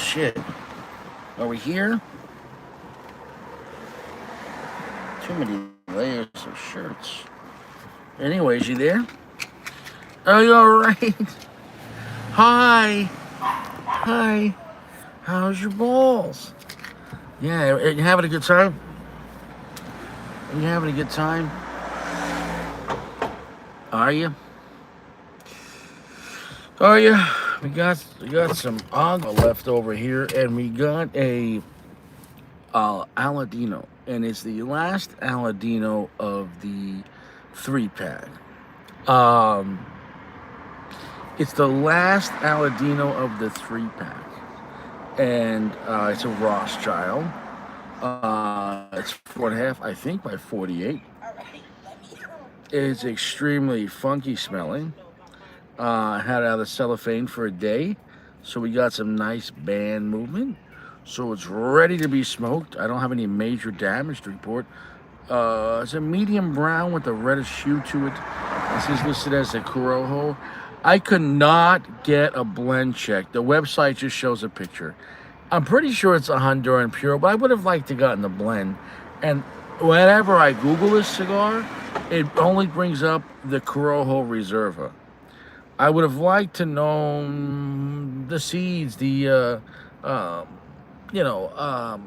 shit. Are we here? Too many layers of shirts. Anyways, you there? Are you alright? Hi. Hi. How's your balls? Yeah, are you having a good time? Are you having a good time? Are you? Are you? We got some agua left over here, and we got a Aladino, and it's the last Aladino of the 3-pack. Um, it's the last Aladino of the 3-pack, and it's a Rothschild. It's 4.5, I think, by 48. It's extremely funky smelling. Had it out of the cellophane for a day, so we got some nice band movement. So it's ready to be smoked. I don't have any major damage to report. It's a medium brown with a reddish hue to it. This is listed as a Corojo. I could not get a blend check. The website just shows a picture. I'm pretty sure it's a Honduran Puro, but I would have liked to gotten the blend. And whenever I Google this cigar, it only brings up the Corojo Reserva. I would have liked to know the seeds, you know,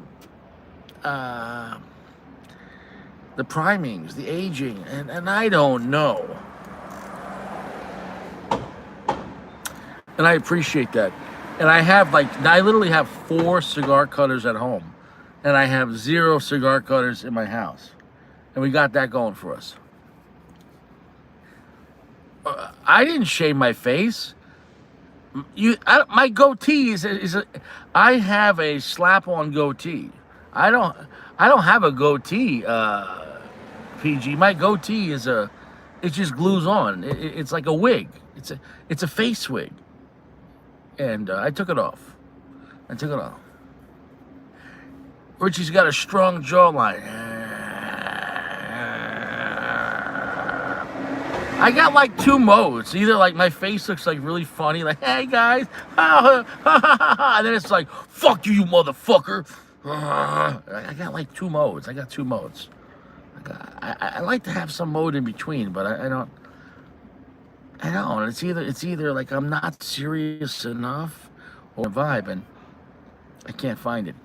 the primings, the aging, and I don't know. And I appreciate that. And I literally have 4 cigar cutters at home, and I have 0 cigar cutters in my house, and we got that going for us. I didn't shave my face. My goatee is I have a slap-on goatee. I don't have a goatee, PG. My goatee it just glues on. It's like a wig. It's a face wig, and I took it off. Richie's got a strong jawline. I got like 2 modes. Either like my face looks like really funny, like, hey guys, and then it's like, fuck you, you motherfucker. I got like 2 modes. I like to have some mode in between, but I don't. It's either like I'm not serious enough or vibe, and I can't find it.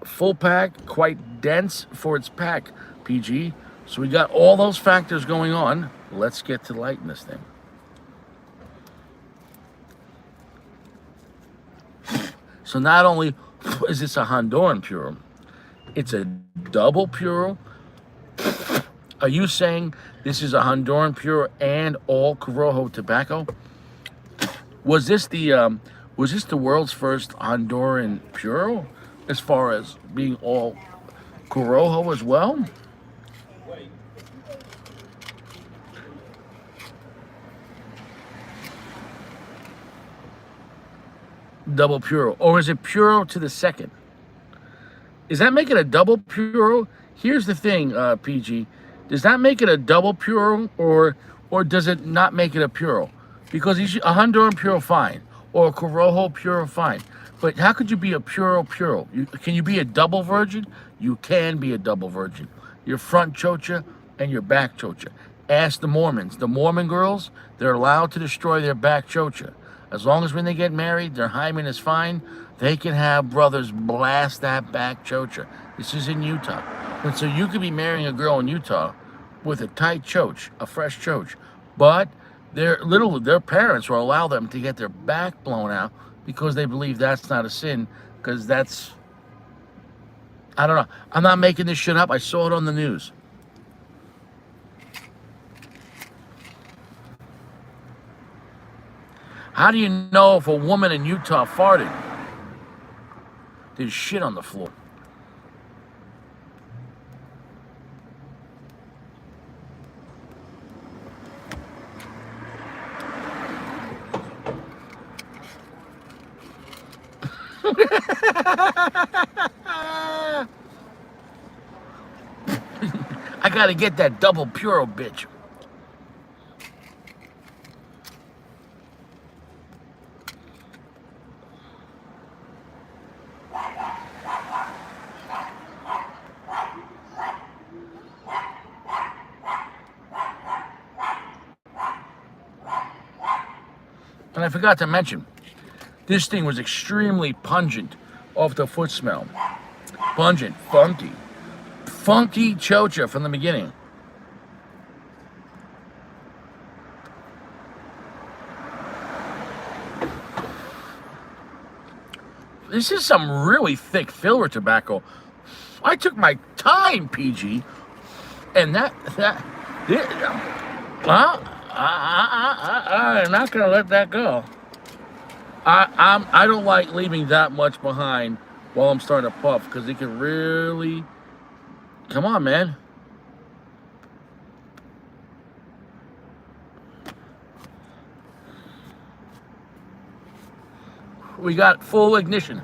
Full pack, quite dense for its pack, PG. So we got all those factors going on. Let's get to lighting this thing. So not only is this a Honduran Puro, it's a double Puro. Are you saying this is a Honduran Puro and all Corojo tobacco? Was this the world's first Honduran Puro, as far as being all Corojo as well? Double Puro, or is it Puro to the second? Does that make it a double Puro? Here's the thing, PG. Does that make it a double Puro, or does it not make it a Puro? Because a Honduran Puro, fine, or a Corojo Puro, fine. But how could you be a Puro? Can you be a double virgin? You can be a double virgin. Your front chocha and your back chocha. Ask the Mormons. The Mormon girls, they're allowed to destroy their back chocha. As long as when they get married, their hymen is fine, they can have brothers blast that back chocha. This is in Utah. And so you could be marrying a girl in Utah with a tight choch, a fresh choch, but their parents will allow them to get their back blown out because they believe that's not a sin, because that's, I don't know. I'm not making this shit up. I saw it on the news. How do you know if a woman in Utah farted? There's shit on the floor. I gotta get that double Puro, bitch. And I forgot to mention, this thing was extremely pungent off the foot smell. Pungent, funky. Funky chocha from the beginning. This is some really thick filler tobacco. I took my time, PG, and I'm not gonna let that go. I don't like leaving that much behind while I'm starting to puff, because it can really, come on, man. We got full ignition.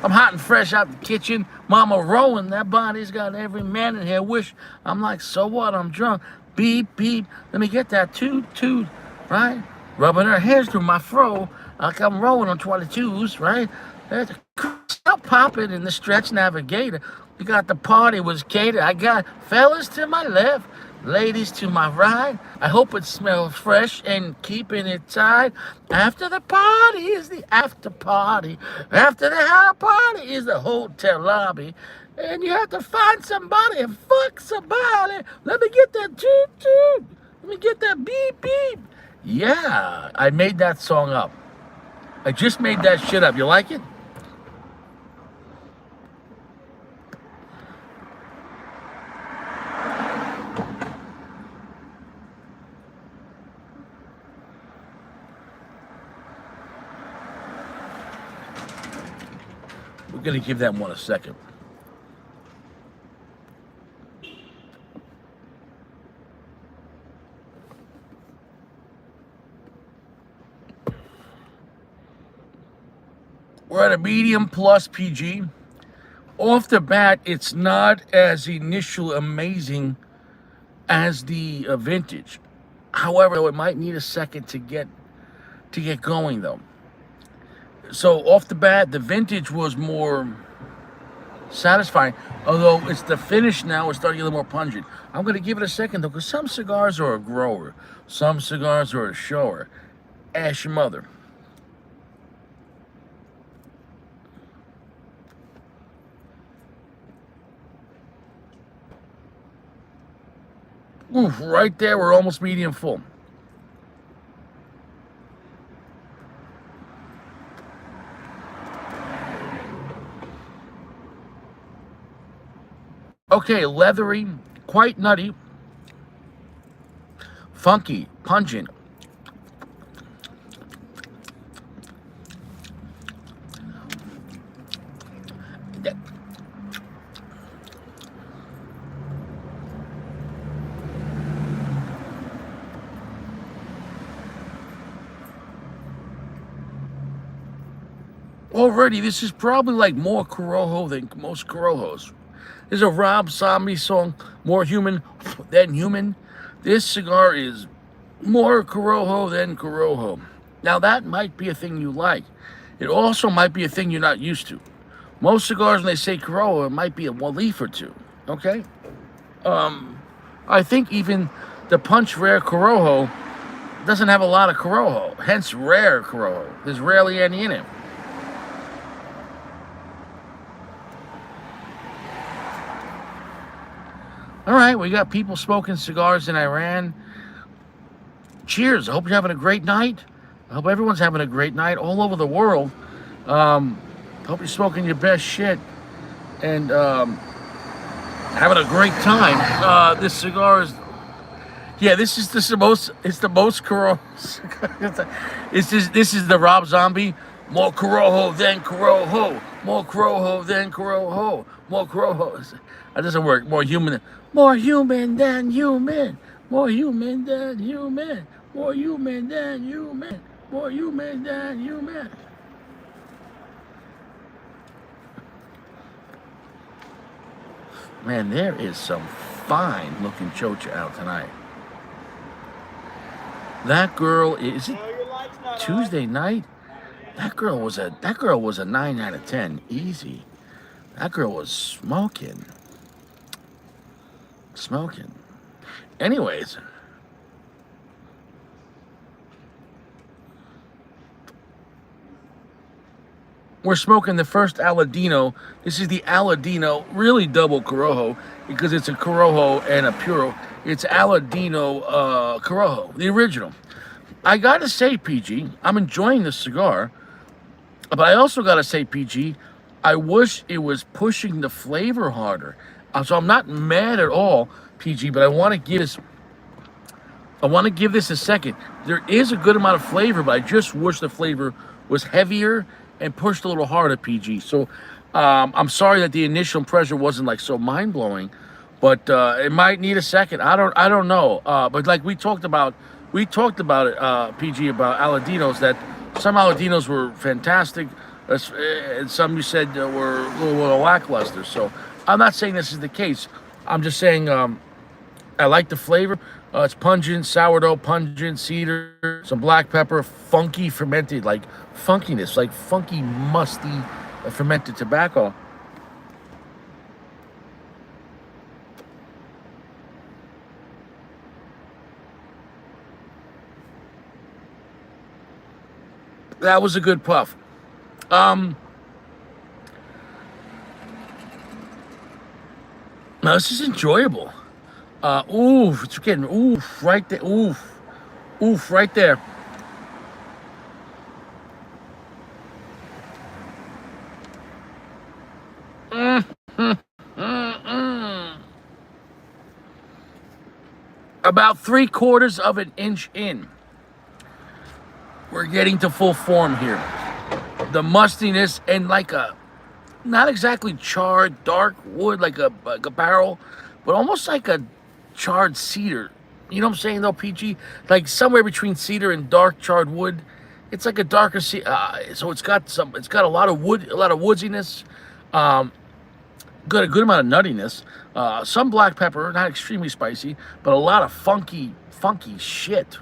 I'm hot and fresh out the kitchen. Mama rolling, that body's got every man in here wish. I'm like, so what? I'm drunk. Beep, beep. Let me get that toot, toot, right? Rubbing her hands through my fro like I'm rolling on 22s, right? Stop popping in the stretch navigator. We got the party was catered. I got fellas to my left, ladies to my right. I hope it smells fresh and keeping it tight. After the party is the after party. After the house party is the hotel lobby. And you have to find somebody and fuck somebody. Let me get that toot toot. Let me get that beep beep. Yeah, I made that song up. I just made that shit up. You like it? We're going to give that one a second. We're at a medium plus PG. Off the bat, it's not as initial amazing as the vintage. However, it might need a second to get going though. So off the bat, the vintage was more satisfying. Although it's the finish now, it's starting to get a little more pungent. I'm going to give it a second though, because some cigars are a grower, some cigars are a shower. Ask your mother. Oof, right there, we're almost medium full. Okay, leathery, quite nutty, funky, pungent. Already, this is probably like more Corojo than most Corojos. There's a Rob Zombie song, More Human Than Human. This cigar is more Corojo than Corojo. Now, that might be a thing you like. It also might be a thing you're not used to. Most cigars, when they say Corojo, it might be a leaf or two, okay? I think even the Punch Rare Corojo doesn't have a lot of Corojo, hence rare Corojo. There's rarely any in it. All right, we got people smoking cigars in Iran. Cheers. I hope you're having a great night. I hope everyone's having a great night all over the world. Hope you're smoking your best shit and having a great time. This cigar is, yeah, this is the most, it's the most Corojo. This is the Rob Zombie. More Corojo than Corojo. More Corojo than Corojo. More Corojo. That doesn't work. More human than human. More human than human. More human than human. More human than human. Man, there is some fine looking chocha out tonight. That girl is it Tuesday night? That girl was a 9 out of 10. Easy. That girl was smoking. Anyways. we're smoking the first Aladino. This is the Aladino, really double Corojo, because it's a Corojo and a Puro. It's Aladino Corojo, the original. I gotta say, PG, I'm enjoying this cigar, but I also gotta say, PG, I wish it was pushing the flavor harder. So I'm not mad at all, PG, but I want to give this a second. There is a good amount of flavor, but I just wish the flavor was heavier and pushed a little harder, PG. So I'm sorry that the initial impression wasn't like so mind blowing, but it might need a second. I don't know. But like we talked about it, PG, about Aladinos. That some Aladinos were fantastic, and some you said were a little lackluster. So I'm not saying this is the case. I'm just saying. I like the flavor. It's pungent, sourdough, pungent, cedar, some black pepper, funky fermented, like funkiness, like funky, musty fermented tobacco. That was a good puff. Um, Now this is enjoyable. Oof, it's getting oof right there. Oof, right there. Mm, mm, mm, mm. About 3/4 of an inch in, we're getting to full form here. The mustiness and like a not exactly charred dark wood like a barrel, but almost like a charred cedar. You know what I'm saying though, PG? Like somewhere between cedar and dark charred wood. It's like a darker so it's got a lot of wood, a lot of woodiness. Um, got a good amount of nuttiness. Some black pepper, not extremely spicy, but a lot of funky shit.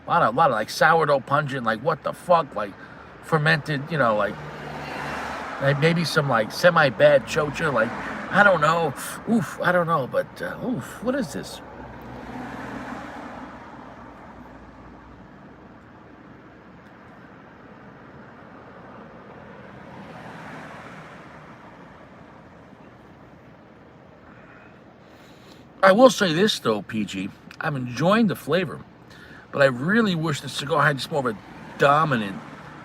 A lot of like sourdough pungent, like what the fuck, like fermented, like maybe some like semi-bad chocha, like I don't know. Oof, I don't know, but oof, what is this? I will say this though, PG. I'm enjoying the flavor, but I really wish the cigar had just more of a dominant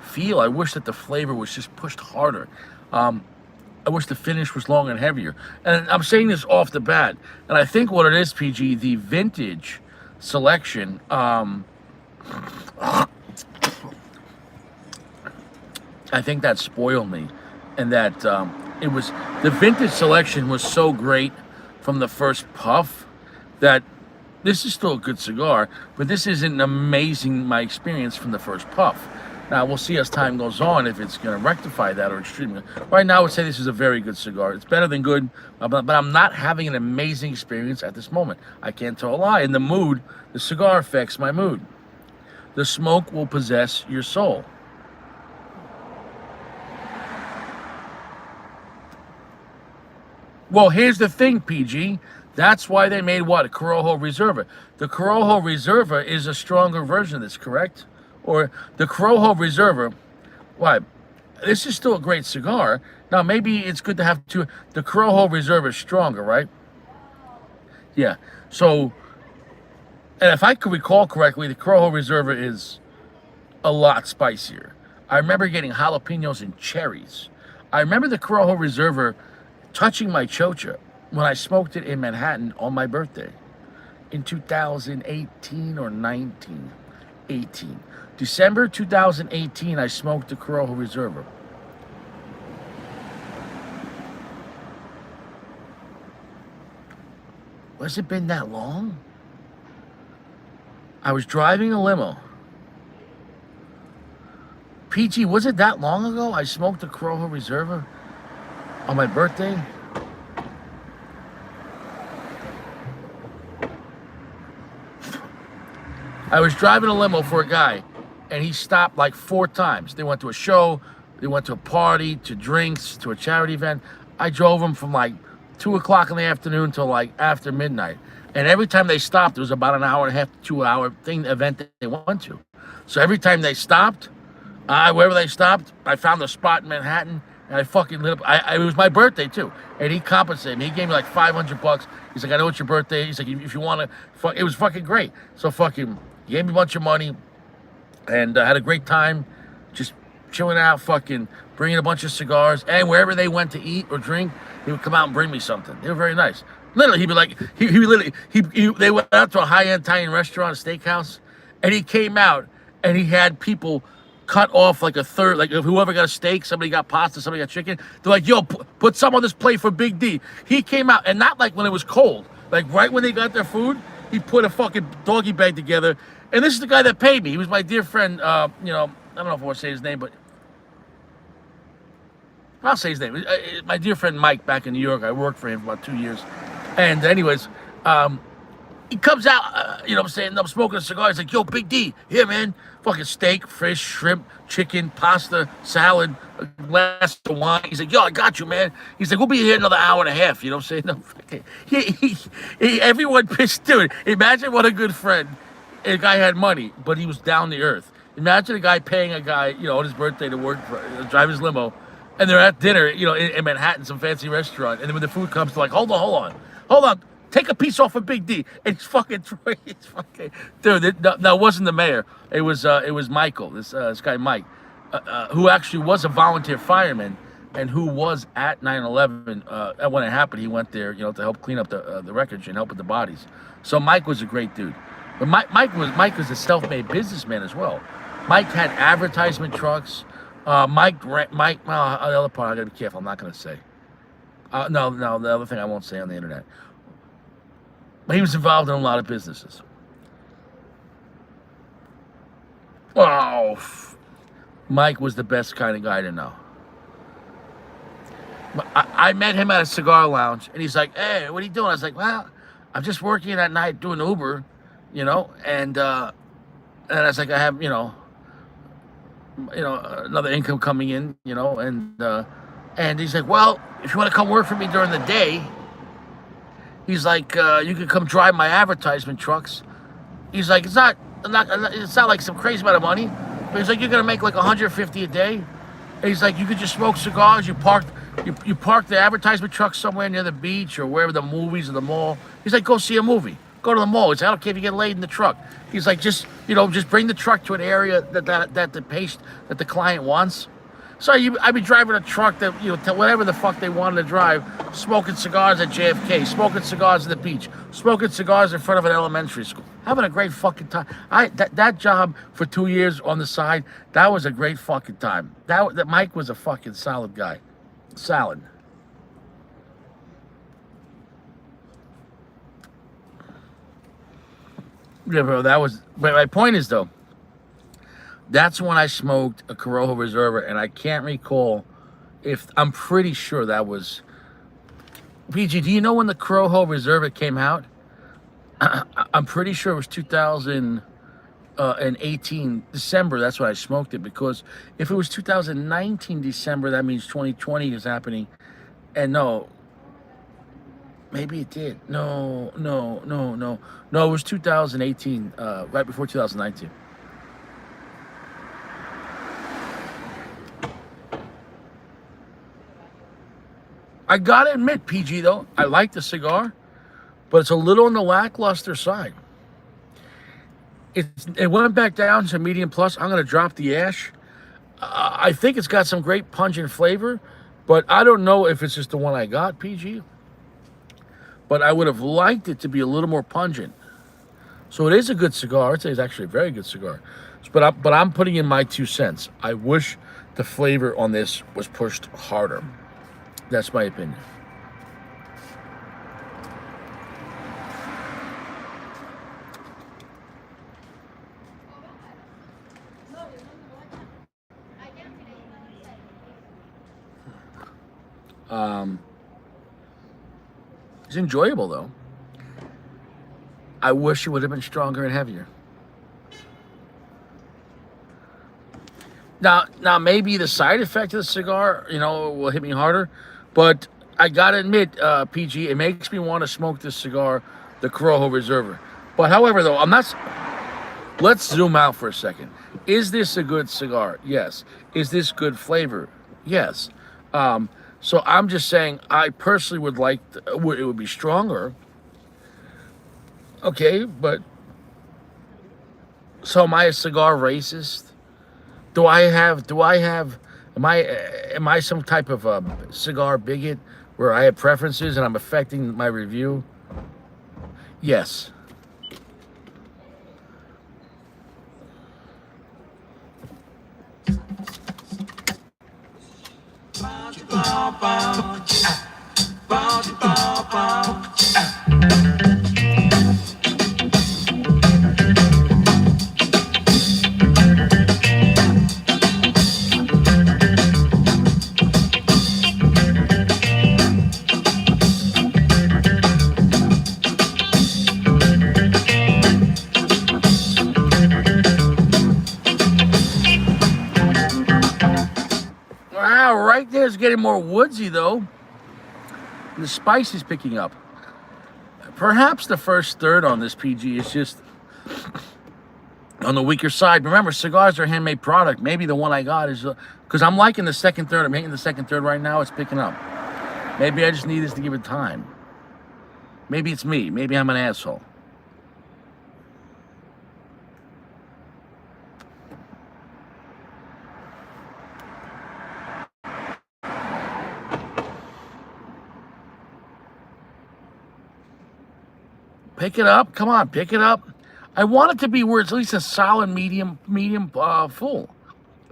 feel. I wish that the flavor was just pushed harder. Um, I wish the finish was longer and heavier. And I'm saying this off the bat. And I think what it is, PG, the vintage selection. I think that spoiled me, and that it was the vintage selection was so great from the first puff that this is still a good cigar, but this isn't amazing my experience from the first puff. Now we'll see as time goes on if it's going to rectify that or extremely. Right now, I would say this is a very good cigar. It's better than good, but I'm not having an amazing experience at this moment. I can't tell a lie. In the mood, the cigar affects my mood. The smoke will possess your soul. Well, here's the thing, PG. That's why they made what? A Corojo Reserva. The Corojo Reserva is a stronger version of this, correct? Or the Corojo Reserva, why? This is still a great cigar. Now, maybe it's good to have two. The Corojo Reserva is stronger, right? Yeah. So, and if I could recall correctly, the Corojo Reserva is a lot spicier. I remember getting jalapenos and cherries. I remember the Corojo Reserva touching my chocha when I smoked it in Manhattan on my birthday in 2018 or 19. 18. December 2018, I smoked the Corojo Reserva. Has it been that long? I was driving a limo. PG, was it that long ago I smoked the Corojo Reserva on my birthday? I was driving a limo for a guy, and he stopped like 4 times. They went to a show, they went to a party, to drinks, to a charity event. I drove him from like 2 o'clock in the afternoon till like after midnight. And every time they stopped, it was about an hour and a half to 2 hour event that they went to. So every time they stopped, Wherever they stopped, I found a spot in Manhattan, and I fucking lit up. It was my birthday too, and he compensated me. He gave me like $500. He's like, I know it's your birthday. He's like, if you want to, it was fucking great. So fucking, he gave me a bunch of money, and had a great time, just chilling out, fucking bringing a bunch of cigars, and wherever they went to eat or drink, he would come out and bring me something. They were very nice. Literally, he'd be like, they went out to a high-end Italian restaurant, a steakhouse, and he came out, and he had people cut off like a third, like if whoever got a steak, somebody got pasta, somebody got chicken. They're like, yo, put some on this plate for Big D. He came out, and not like when it was cold, like right when they got their food, he put a fucking doggy bag together. And this is the guy that paid me. He was my dear friend, I don't know if I want to say his name, but I'll say his name. My dear friend Mike back in New York. I worked for him for about 2 years. And anyways, he comes out, you know what I'm saying, I'm smoking a cigar. He's like, yo, Big D, here, man. Fucking steak, fish, shrimp, chicken, pasta, salad, a glass of wine. He's like, yo, I got you, man. He's like, we'll be here another hour and a half. You know what I'm saying? No, everyone pissed, dude. Imagine what a good friend. A guy had money, but he was down to earth. Imagine a guy paying a guy, you know, on his birthday to work, drive his limo, and they're at dinner, you know, in Manhattan, some fancy restaurant. And then when the food comes, they're like, hold on. Take a piece off of Big D. And he's fucking, dude. That wasn't the mayor. It was Michael. This guy Mike, who actually was a volunteer fireman, and who was at 9/11 when it happened. He went there, you know, to help clean up the wreckage and help with the bodies. So Mike was a great dude. But Mike was a self-made businessman as well. Mike had advertisement trucks. Mike. Well, the other part I gotta be careful. I'm not gonna say. No, the other thing I won't say on the internet. But he was involved in a lot of businesses. Oh, Mike was the best kind of guy to know. I met him at a cigar lounge, and he's like, hey, what are you doing? I was like, well, I'm just working at night doing Uber, you know, and I was like, I have, you know, another income coming in, you know, and he's like, well, if you want to come work for me during the day, he's like, you can come drive my advertisement trucks. He's like, it's not like some crazy amount of money, but he's like, you're gonna make like $150 a day. And he's like, you could just smoke cigars. You park the advertisement truck somewhere near the beach or wherever the movies or the mall. He's like, go see a movie. Go to the mall. He's like, I don't care if you get laid in the truck. He's like, just bring the truck to an area that the client wants. So I'd be driving a truck that, you know, to whatever the fuck they wanted to drive, smoking cigars at JFK, smoking cigars at the beach, smoking cigars in front of an elementary school, having a great fucking time. That job for 2 years on the side, that was a great fucking time. That Mike was a fucking solid guy. Solid. Yeah, bro, but my point is, though, that's when I smoked a Corojo Reserva, and I can't recall I'm pretty sure that was... PG, do you know when the Corojo Reserva came out? I'm pretty sure it was 2018 December. That's when I smoked it, because if it was 2019 December, that means 2020 is happening. And no, maybe it did. No, it was 2018, right before 2019. I gotta admit, PG, though, I like the cigar, but it's a little on the lackluster side. It went back down to medium plus. I'm gonna drop the ash. I think it's got some great pungent flavor, but I don't know if it's just the one I got, PG. But I would have liked it to be a little more pungent. So it is a good cigar. I'd say it's actually a very good cigar. But I'm putting in my 2 cents. I wish the flavor on this was pushed harder. That's my opinion. It's enjoyable, though. I wish it would have been stronger and heavier. Now maybe the side effect of the cigar, you know, will hit me harder. But I gotta admit, PG, it makes me want to smoke this cigar, the Corojo Reserva. But however, though, let's zoom out for a second. Is this a good cigar? Yes. Is this good flavor? Yes. So I'm just saying, I personally would like, it would be stronger. Okay, but so am I a cigar racist? Am I some type of cigar bigot where I have preferences and I'm affecting my review? Yes. Wow, right there is getting more woodsy though. And the spice is picking up. Perhaps the first third on this PG is just on the weaker side. Remember, cigars are a handmade product. Maybe the one I got is because I'm liking the second third. I'm making the second third right now. It's picking up. Maybe I just need this to give it time. Maybe it's me. Maybe I'm an asshole. Pick it up. Come on, pick it up. I want it to be where it's at least a solid medium full.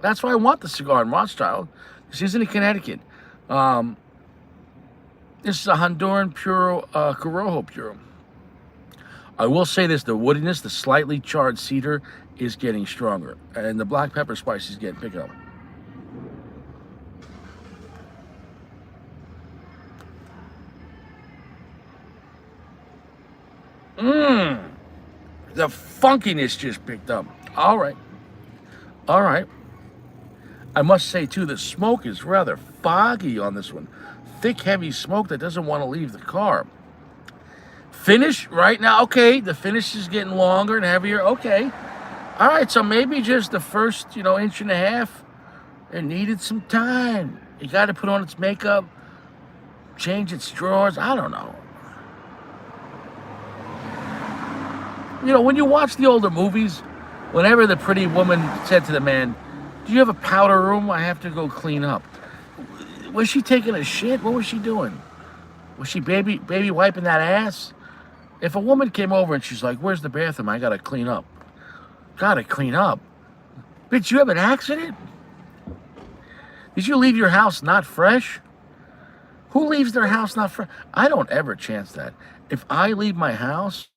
That's why I want the cigar in Rothschild. This isn't in Connecticut. This is a Honduran Puro, Corojo Puro. I will say this, the woodiness, the slightly charred cedar is getting stronger. And the black pepper spice is getting picking up. The funkiness just picked up. All right. All right. I must say, too, the smoke is rather foggy on this one. Thick, heavy smoke that doesn't want to leave the car. Finish right now. Okay, the finish is getting longer and heavier. Okay. All right, so maybe just the first, inch and a half, it needed some time. You got to put on its makeup, change its drawers. I don't know. When you watch the older movies, whenever the pretty woman said to the man, "Do you have a powder room? I have to go clean up." Was she taking a shit? What was she doing? Was she baby wiping that ass? If a woman came over and she's like, "Where's the bathroom? I gotta clean up." Gotta clean up. Bitch, you have an accident? Did you leave your house not fresh? Who leaves their house not fresh? I don't ever chance that. If I leave my house,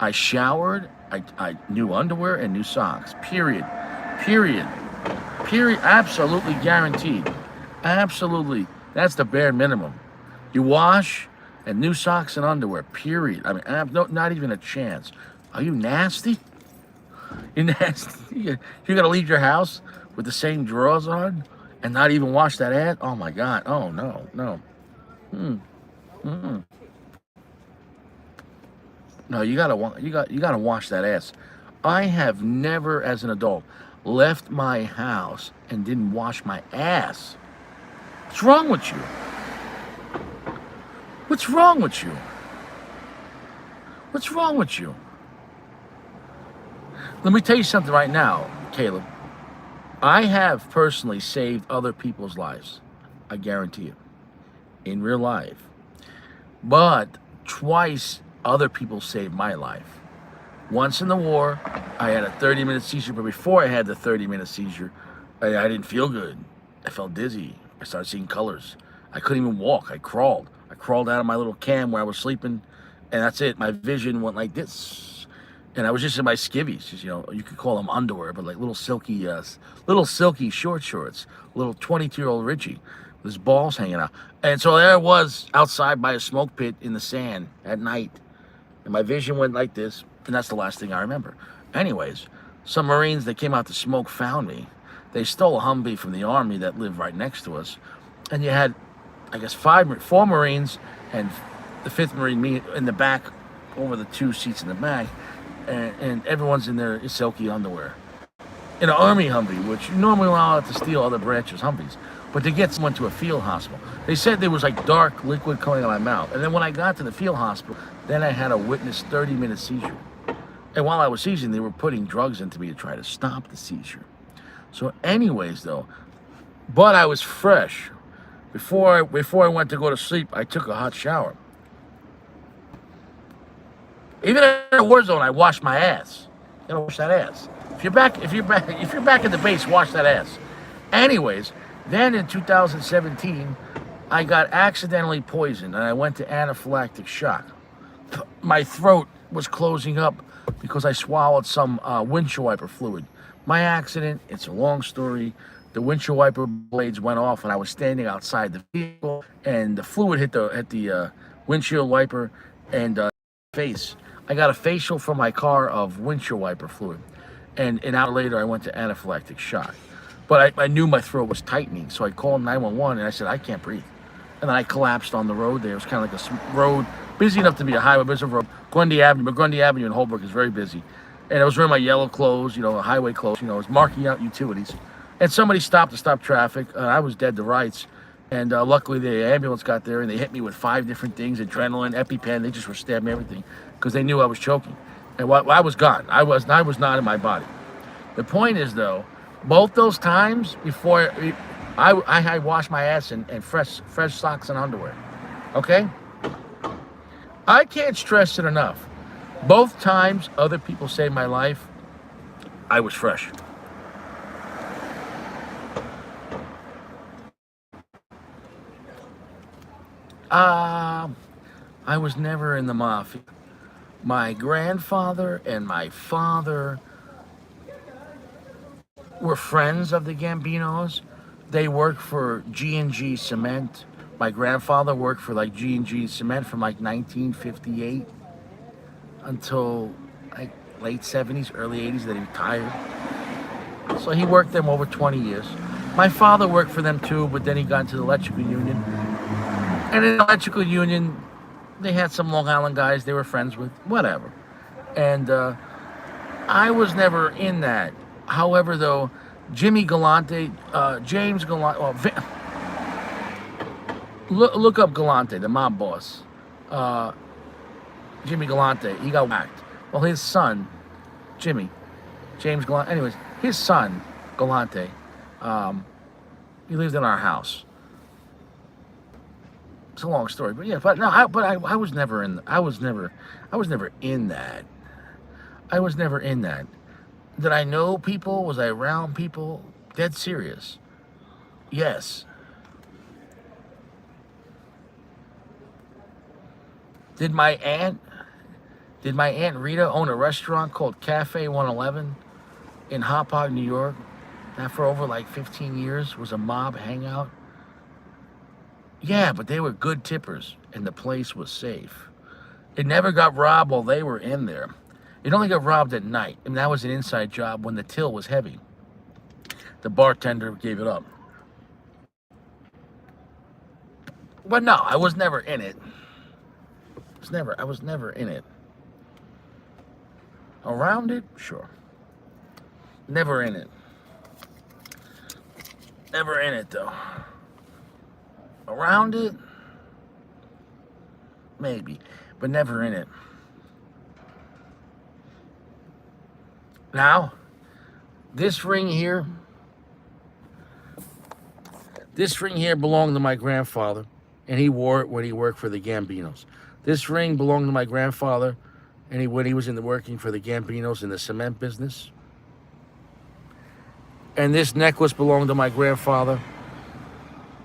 I showered, I new underwear and new socks. Period. Absolutely guaranteed. Absolutely. That's the bare minimum. You wash and new socks and underwear. Period. I mean, not even a chance. Are you nasty? You're nasty. You're gonna leave your house with the same drawers on and not even wash that ass? Oh my God. Oh no. No, you gotta wash that ass. I have never, as an adult, left my house and didn't wash my ass. What's wrong with you? What's wrong with you? What's wrong with you? Let me tell you something right now, Caleb. I have personally saved other people's lives. I guarantee you. In real life. But twice other people saved my life. Once in the war, I had a 30-minute seizure, but before I had the 30-minute seizure, I didn't feel good. I felt dizzy. I started seeing colors. I couldn't even walk. I crawled. I crawled out of my little cam where I was sleeping, and that's it. My vision went like this. And I was just in my skivvies, just, you could call them underwear, but like little silky short shorts, little 22-year-old Richie with his balls hanging out. And so there I was outside by a smoke pit in the sand at night. And my vision went like this, and that's the last thing I remember. Anyways, some Marines that came out to smoke found me. They stole a Humvee from the Army that lived right next to us. And you had, I guess, 4 Marines and the 5th Marine, me, in the back, over the 2 seats in the back. And everyone's in their silky underwear. in an army Humvee, which you normally allow it to steal other branches Humvees, but to get someone to a field hospital. They said there was like dark liquid coming out of my mouth. And then when I got to the field hospital, then I had a witness 30-minute seizure. And while I was seizing, they were putting drugs into me to try to stop the seizure. So anyways, though, but I was fresh. Before I went to go to sleep, I took a hot shower. Even in a war zone, I washed my ass. You gotta wash that ass. If you're back at the base, wash that ass. Anyways, then in 2017, I got accidentally poisoned and I went to anaphylactic shock. My throat was closing up because I swallowed some windshield wiper fluid. My accident, it's a long story. The windshield wiper blades went off and I was standing outside the vehicle and the fluid hit the windshield wiper and face. I got a facial from my car of windshield wiper fluid. And an hour later, I went to anaphylactic shock. But I knew my throat was tightening, so I called 911 and I said, I can't breathe. And then I collapsed on the road there. It was kind of like a road, busy enough to be a highway, but it's a road. Grundy Avenue, but Grundy Avenue in Holbrook is very busy. And I was wearing my yellow clothes, highway clothes, I was marking out utilities. And somebody stopped to stop traffic. I was dead to rights. And luckily the ambulance got there and they hit me with 5 different things, adrenaline, EpiPen. They just were stabbing me everything because they knew I was choking. And I was gone. I was not in my body. The point is, though, both those times before I washed my ass in fresh socks and underwear. Okay? I can't stress it enough. Both times other people saved my life, I was fresh. I was never in the mafia. My grandfather and my father were friends of the Gambinos. They worked for G&G Cement. My grandfather worked for like G&G Cement from like 1958 until like late 70s, early 80s that he retired. So he worked them over 20 years. My father worked for them too, but then he got into the electrical union. And in the electrical union, they had some Long Island guys they were friends with, whatever. And I was never in that. However, though, Jimmy Galante, James Galante, look up Galante, the mob boss. Jimmy Galante, he got whacked. Well, his son, James Galante, anyways, his son, Galante, he lived in our house. It's a long story, but yeah, I was never in. I was never in that. I was never in that. Did I know people? Was I around people? Dead serious. Yes. Did my aunt Rita own a restaurant called Cafe 111 in Hauppauge, New York? That for over like 15 years was a mob hangout. Yeah, but they were good tippers, and the place was safe. It never got robbed while they were in there. It only got robbed at night, and that was an inside job when the till was heavy. The bartender gave it up. But no, I was never in it. I was never in it. Around it? Sure. Never in it. Never in it, though. Around it? Maybe, but never in it. Now, this ring here belonged to my grandfather, and he wore it when he worked for the Gambinos. This ring belonged to my grandfather, and when he was working for the Gambinos in the cement business. And this necklace belonged to my grandfather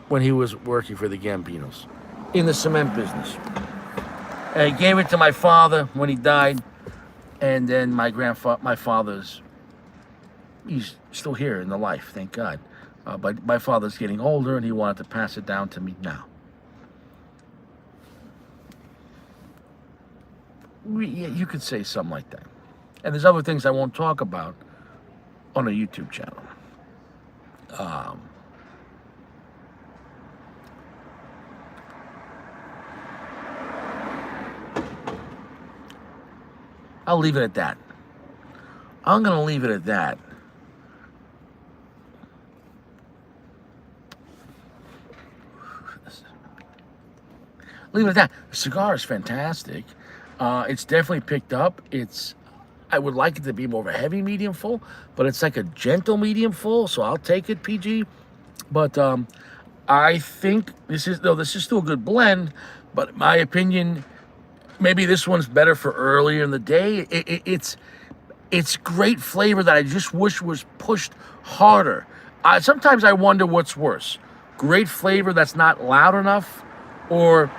when he was working for the Gambinos in the cement business. And he gave it to my father when he died, and then my father's, he's still here in the life, thank God. But my father's getting older, and he wanted to pass it down to me now. You could say something like that. And there's other things I won't talk about on a YouTube channel. I'll leave it at that. I'm going to leave it at that. leave it at that. The cigar is fantastic. It's definitely picked up. I would like it to be more of a heavy medium full, but it's like a gentle medium full, so I'll take it, PG. But I think this is still a good blend, but in my opinion, maybe this one's better for earlier in the day. It's great flavor that I just wish was pushed harder. Sometimes I wonder what's worse: great flavor that's not loud enough, or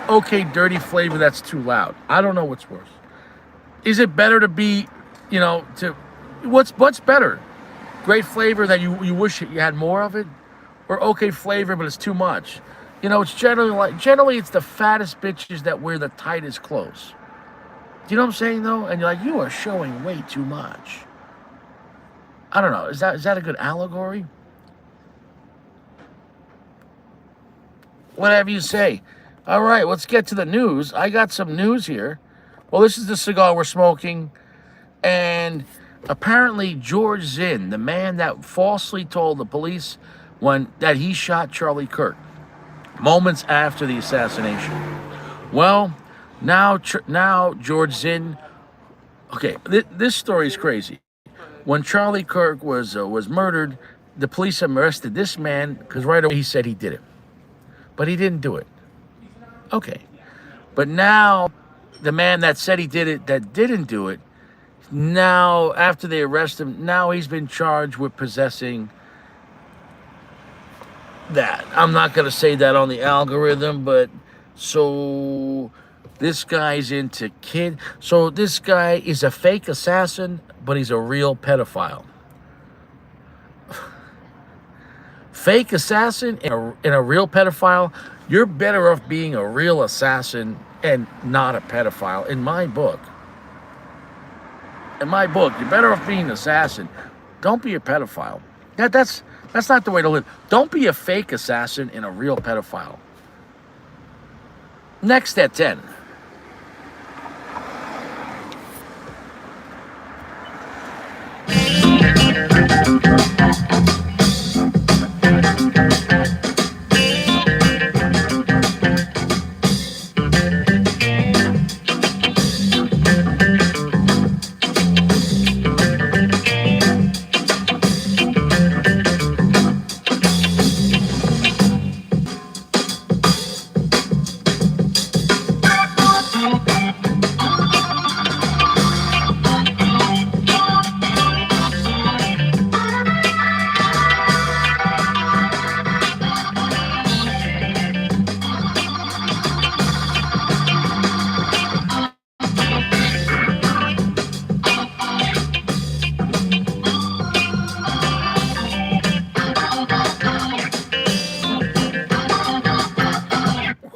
okay, dirty flavor that's too loud. I don't know what's worse. Is it better to be, what's better? Great flavor that you wish you had more of it, or okay flavor but it's too much? It's generally it's the fattest bitches that wear the tightest clothes. Do you know what I'm saying though? And you're like, you are showing way too much. I don't know. Is that a good allegory? Whatever you say. All right, let's get to the news. I got some news here. Well, this is the cigar we're smoking, and apparently George Zinn, the man that falsely told the police that he shot Charlie Kirk moments after the assassination. Well, now George Zinn. Okay, this story is crazy. When Charlie Kirk was murdered, the police arrested this man because right away he said he did it, but he didn't do it. Okay, but now the man that said he did it, that didn't do it, now after they arrest him, now he's been charged with possessing that. I'm not going to say that on the algorithm, but so this guy's into kid. So this guy is a fake assassin, but he's a real pedophile. Fake assassin and a real pedophile. You're better off being a real assassin and not a pedophile, in my book. In my book, you're better off being an assassin. Don't be a pedophile. That's not the way to live. Don't be a fake assassin and a real pedophile. Next at 10.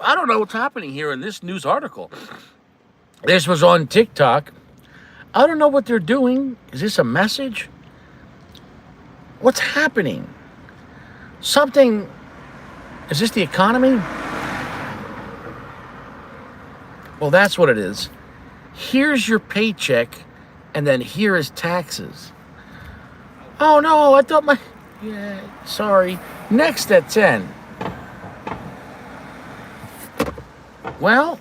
I don't know what's happening here in this news article. This was on TikTok. I don't know what they're doing. Is this a message? What's happening? Something. Is this the economy? Well, that's what it is. Here's your paycheck, and then here is taxes. Oh no, I thought my. Yeah, sorry. Next at 10. Well,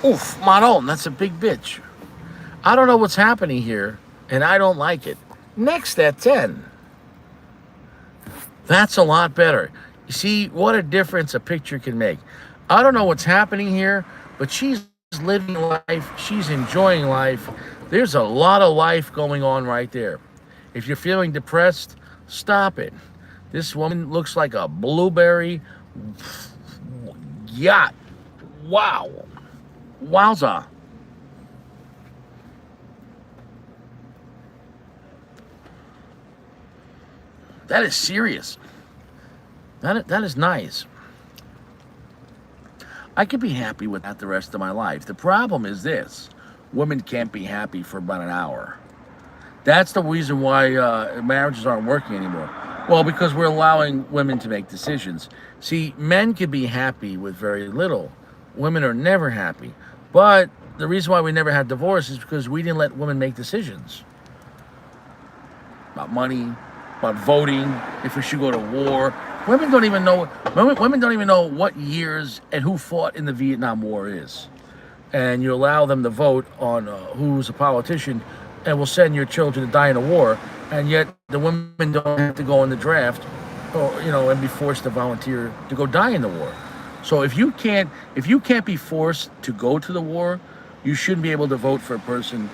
oof, Maron, that's a big bitch. I don't know what's happening here, and I don't like it. Next at 10. That's a lot better. You see what a difference a picture can make. I don't know what's happening here, but she's living life. She's enjoying life. There's a lot of life going on right there. If you're feeling depressed, stop it. This woman looks like a blueberry yacht. Wow. Wowza. That is serious. That is nice. I could be happy with that the rest of my life. The problem is this. Women can't be happy for about an hour. That's the reason why marriages aren't working anymore. Well, because we're allowing women to make decisions. See, men can be happy with very little. Women are never happy. But the reason why we never had divorce is because we didn't let women make decisions. About money, about voting, if we should go to war. Women don't even know. Women don't even know what years and who fought in the Vietnam War is. And you allow them to vote on who's a politician, and will send your children to die in a war. And yet the women don't have to go in the draft, or and be forced to volunteer to go die in the war. So if you can't be forced to go to the war, you shouldn't be able to vote for a person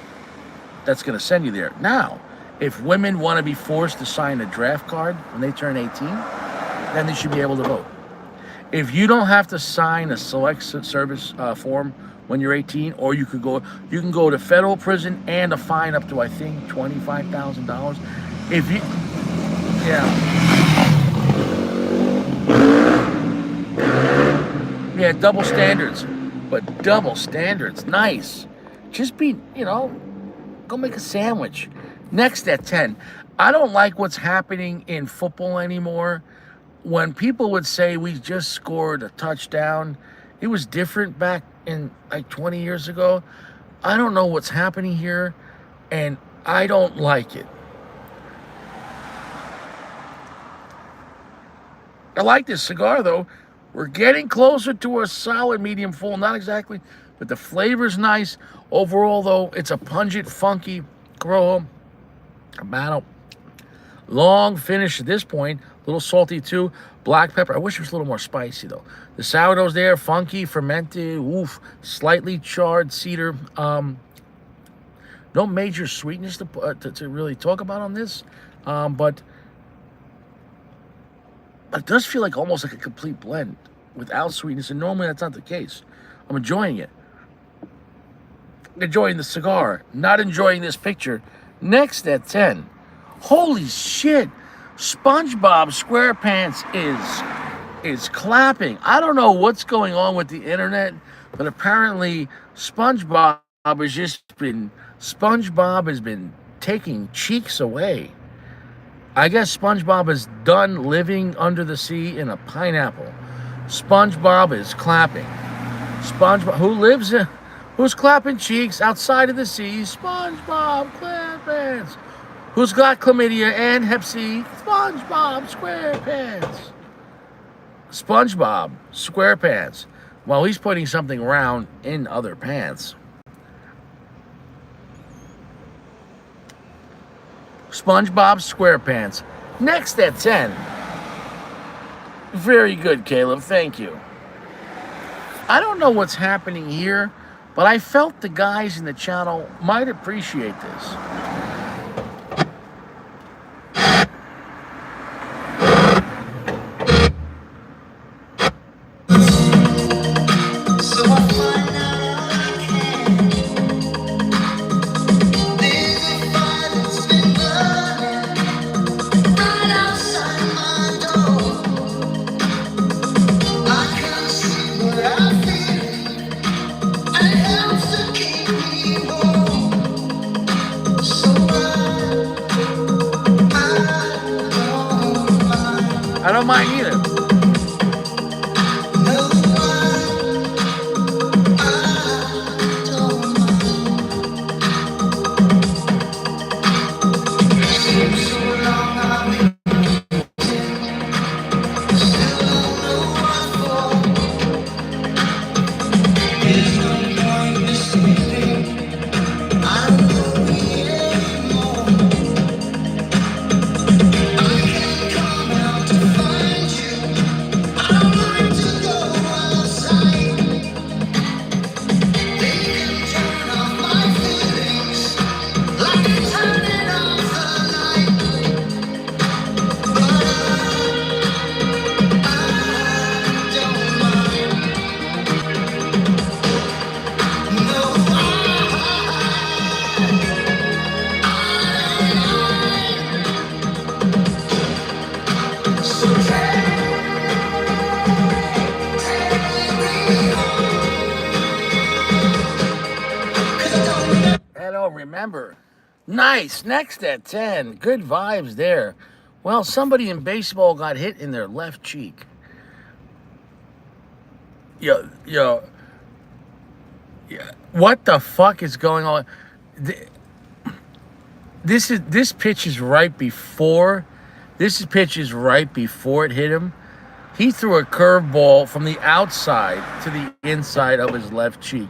that's going to send you there. Now, if women want to be forced to sign a draft card when they turn 18, then they should be able to vote. If you don't have to sign a select service form when you're 18, or you can go to federal prison and a fine up to, I think, $25,000. If you, yeah, yeah, double standards, but double standards, nice. Just go make a sandwich. Next at 10, I don't like what's happening in football anymore. When people would say we just scored a touchdown, it was different back in like 20 years ago. I don't know what's happening here, and I don't like it. I like this cigar, though. We're getting closer to a solid medium full. Not exactly, but the flavor's nice. Overall, though, it's a pungent, funky Corojo Habano. Long finish at this point. A little salty, too. Black pepper. I wish it was a little more spicy, though. The sourdough's there. Funky, fermented. Oof. Slightly charred cedar. No major sweetness to really talk about on this. But it does feel like almost like a complete blend without sweetness. And normally that's not the case. I'm enjoying it. Enjoying the cigar. Not enjoying this picture. Next at 10. Holy shit. SpongeBob SquarePants is clapping. I don't know what's going on with the internet, but apparently SpongeBob has been taking cheeks away. I guess SpongeBob is done living under the sea in a pineapple. SpongeBob is clapping. SpongeBob, who's clapping cheeks outside of the sea? SpongeBob SquarePants. Who's got chlamydia and hep C? SpongeBob SquarePants. SpongeBob SquarePants. While he's putting something round in other pants. SpongeBob SquarePants. Next at 10. Very good, Caleb. Thank you. I don't know what's happening here, but I felt the guys in the channel might appreciate this. I don't mind either. Remember. Nice. Next at 10. Good vibes there. Well, somebody in baseball got hit in their left cheek. Yo. What the fuck is going on? This pitch is right before it hit him. He threw a curveball from the outside to the inside of his left cheek.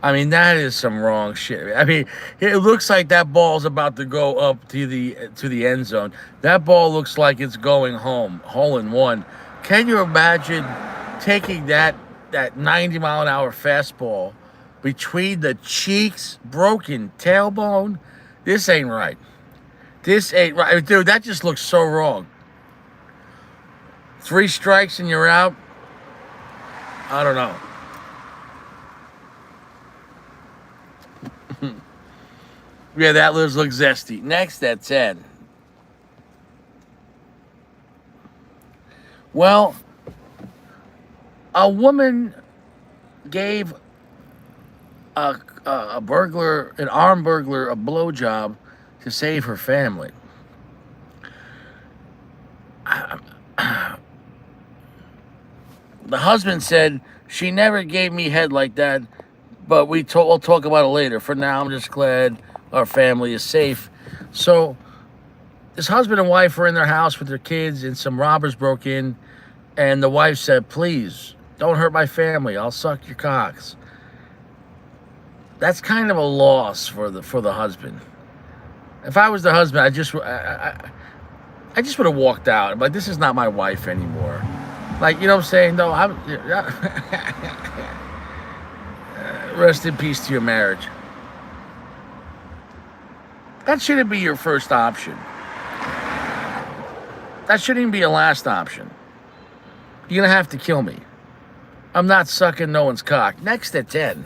I mean, that is some wrong shit. I mean, it looks like that ball's about to go up to the end zone. That ball looks like it's going home, hole in one. Can you imagine taking that 90-mile-an-hour fastball between the cheeks, broken tailbone? This ain't right. This ain't right, dude. That just looks so wrong. 3 strikes and you're out. I don't know. Yeah, that looks zesty. Next at 10. Well, a woman gave a burglar, an armed burglar, a blowjob to save her family. The husband said, she never gave me head like that, but we'll talk about it later. For now, I'm just glad our family is safe. So this husband and wife were in their house with their kids, and some robbers broke in, and the wife said, please, don't hurt my family. I'll suck your cocks. That's kind of a loss for the husband. If I was the husband, I just would have walked out. I'm like, this is not my wife anymore. Like, you know what I'm saying? No, rest in peace to your marriage. That shouldn't be your first option. That shouldn't even be your last option. You're going to have to kill me. I'm not sucking no one's cock. Next at 10.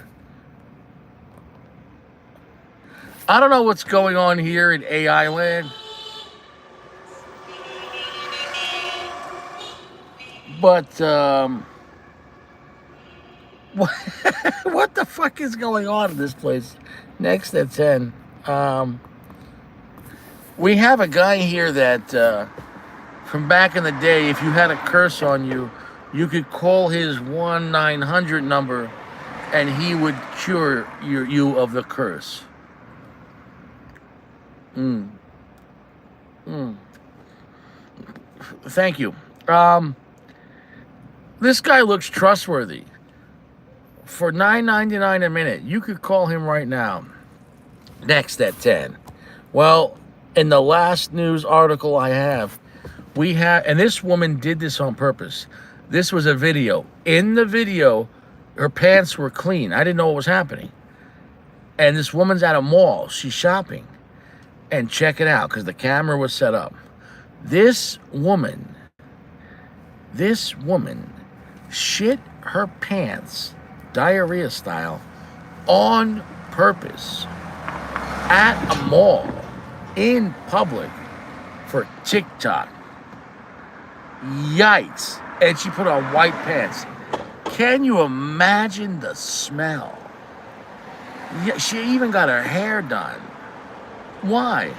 I don't know what's going on here in AI land, but what the fuck is going on in this place? Next at 10. We have a guy here that from back in the day, if you had a curse on you, you could call his 1-900 number and he would cure you of the curse. Thank you. This guy looks trustworthy. For $9.99 a minute, you could call him right now. Next at 10. Well, in the last news article I have, and this woman did this on purpose. This was a video. In the video, her pants were clean. I didn't know what was happening. And this woman's at a mall. She's shopping. And check it out, because the camera was set up. This woman shit her pants, diarrhea style, on purpose at a mall in public for TikTok. Yikes. And she put on white pants. Can you imagine the smell? Yeah, she even got her hair done. Why?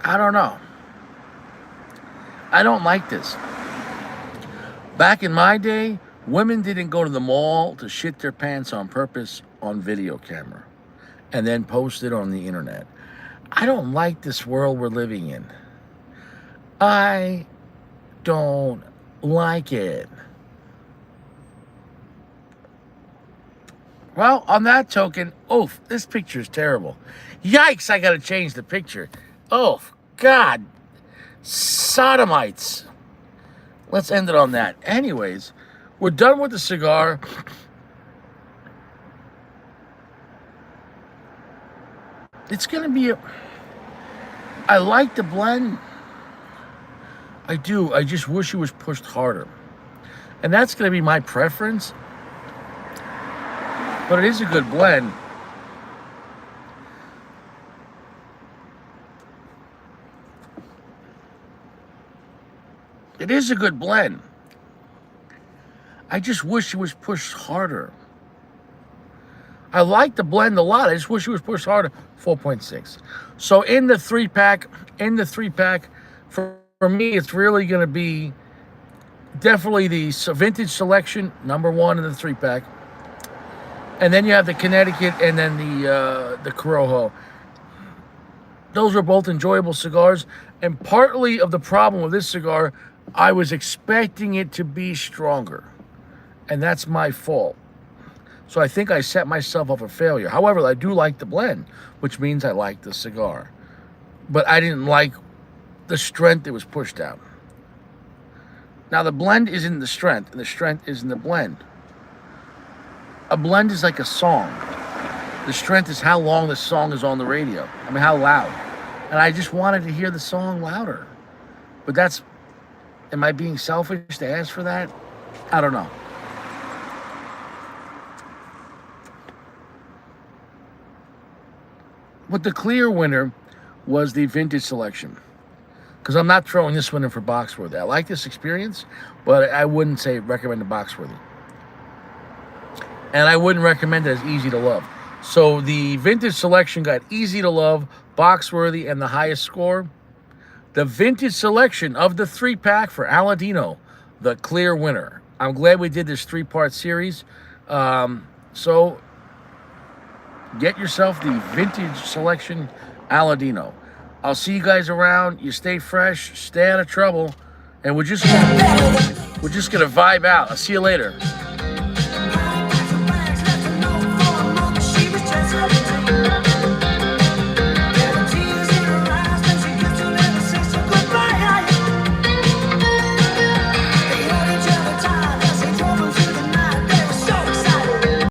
I don't know. I don't like this. Back in my day, women didn't go to the mall to shit their pants on purpose on video camera and then post it on the internet. I don't like this world we're living in. I don't like it. Well, on that token, this picture is terrible. Yikes, I gotta change the picture. Oh, God. Sodomites. Let's end it on that. Anyways, we're done with the cigar. It's gonna be I like the blend. I do. I just wish it was pushed harder. And that's going to be my preference. But it is a good blend. It is a good blend. I just wish it was pushed harder. I like the blend a lot. I just wish it was pushed harder. 4.6. So in the three pack, for me, it's really going to be definitely the vintage selection, number 1 in the 3-pack. And then you have the Connecticut and then the Corojo. Those are both enjoyable cigars. And partly of the problem with this cigar, I was expecting it to be stronger. And that's my fault. So I think I set myself up for failure. However, I do like the blend, which means I like the cigar. But I didn't like the strength that was pushed out. Now, the blend is in the strength, and the strength is in the blend. A blend is like a song. The strength is how long the song is on the radio. I mean, how loud. And I just wanted to hear the song louder. But that's, am I being selfish to ask for that? I don't know. But the clear winner was the vintage selection. Because I'm not throwing this one in for Boxworthy. I like this experience, but I wouldn't say recommend the Boxworthy. And I wouldn't recommend it as easy to love. So the vintage selection got easy to love, Boxworthy, and the highest score. The vintage selection of the 3-pack for Aladino, the clear winner. I'm glad we did this 3-part series. So get yourself the vintage selection Aladino. I'll see you guys around. You stay fresh, stay out of trouble, and we're just gonna vibe out. I'll see you later.